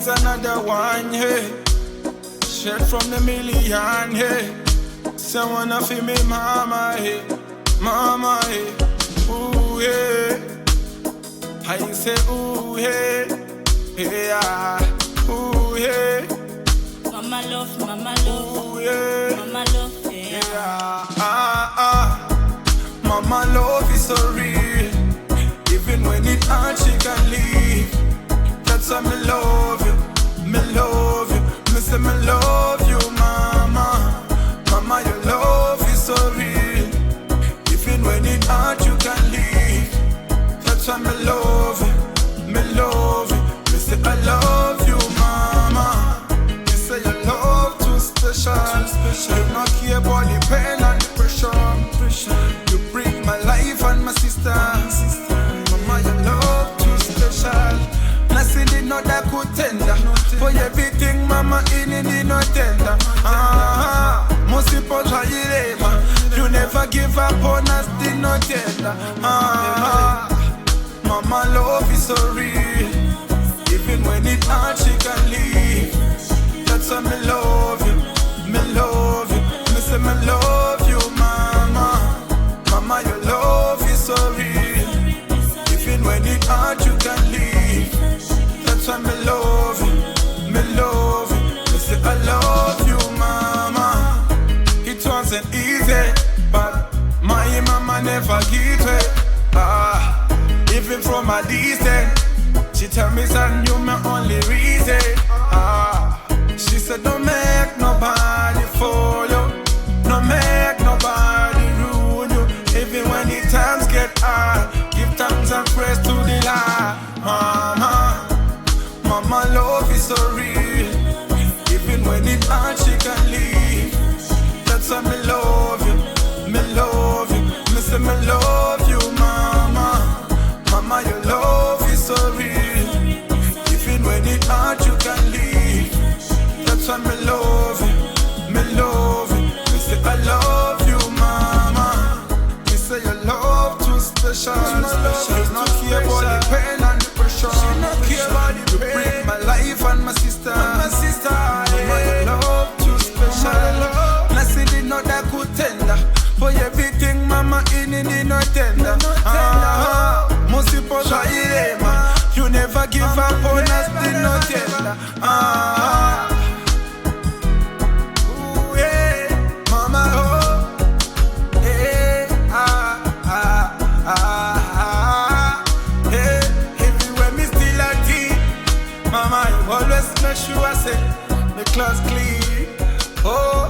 it's another one, hey. Straight from the million, hey. Someone to feel me, mama, hey. Mama, hey. Ooh, hey. I say, ooh, hey. Hey, ah. Ooh, hey. Mama love, ooh, yeah. mama love, yeah. Mama love is so real. Even when it hard, she can leave. That's why me love you, me love you. Me say me love you, mama. Mama, your love is so real. Even when it hard, you can leave. That's why me love you, me love you. Me say I love you, mama. Me say your love too special. You not care about the pain and the pressure. You bring my life and my sister. Mama, your love too special. Nothing did not that could tender. For everything, mama, in it did not tender. Most people try it, you never give up on us, did not tender. Mama, love is so real. Even when it hard, she can leave. That's why me love you, me love you. Me say me love you, mama. Mama, your love is so real. Even when it hard, you can leave. That's why me love you, me love you. Me say I love you, mama. It wasn't easy, but my mama never give it. Even from a distance, she tell me, son, you my only reason. She said, don't make nobody for you. Don't make nobody ruin you. Even when the times get hard, give thanks and praise to the Lord. Mama love is so real. Even when it hard, she can leave. That's why me love you, me love you. Me say me love you, mama. Mama, your love is so real. Even when it hard, you can leave. That's why me love you, me love you. Me say I love you, mama. Me say your love too special. You not care about the pain and the pressure. You not care about the pain. You bring my life and my sister. Mama, your love too special. Nothing did not that could tender. For everything, mama, in it did not tender. Most people try it, man. You never give up on us, did not tender. Ooh, yeah, mama, oh, yeah, yeah. Everywhere me still a tea. Mama, you always make sure I say the clothes clean. Oh.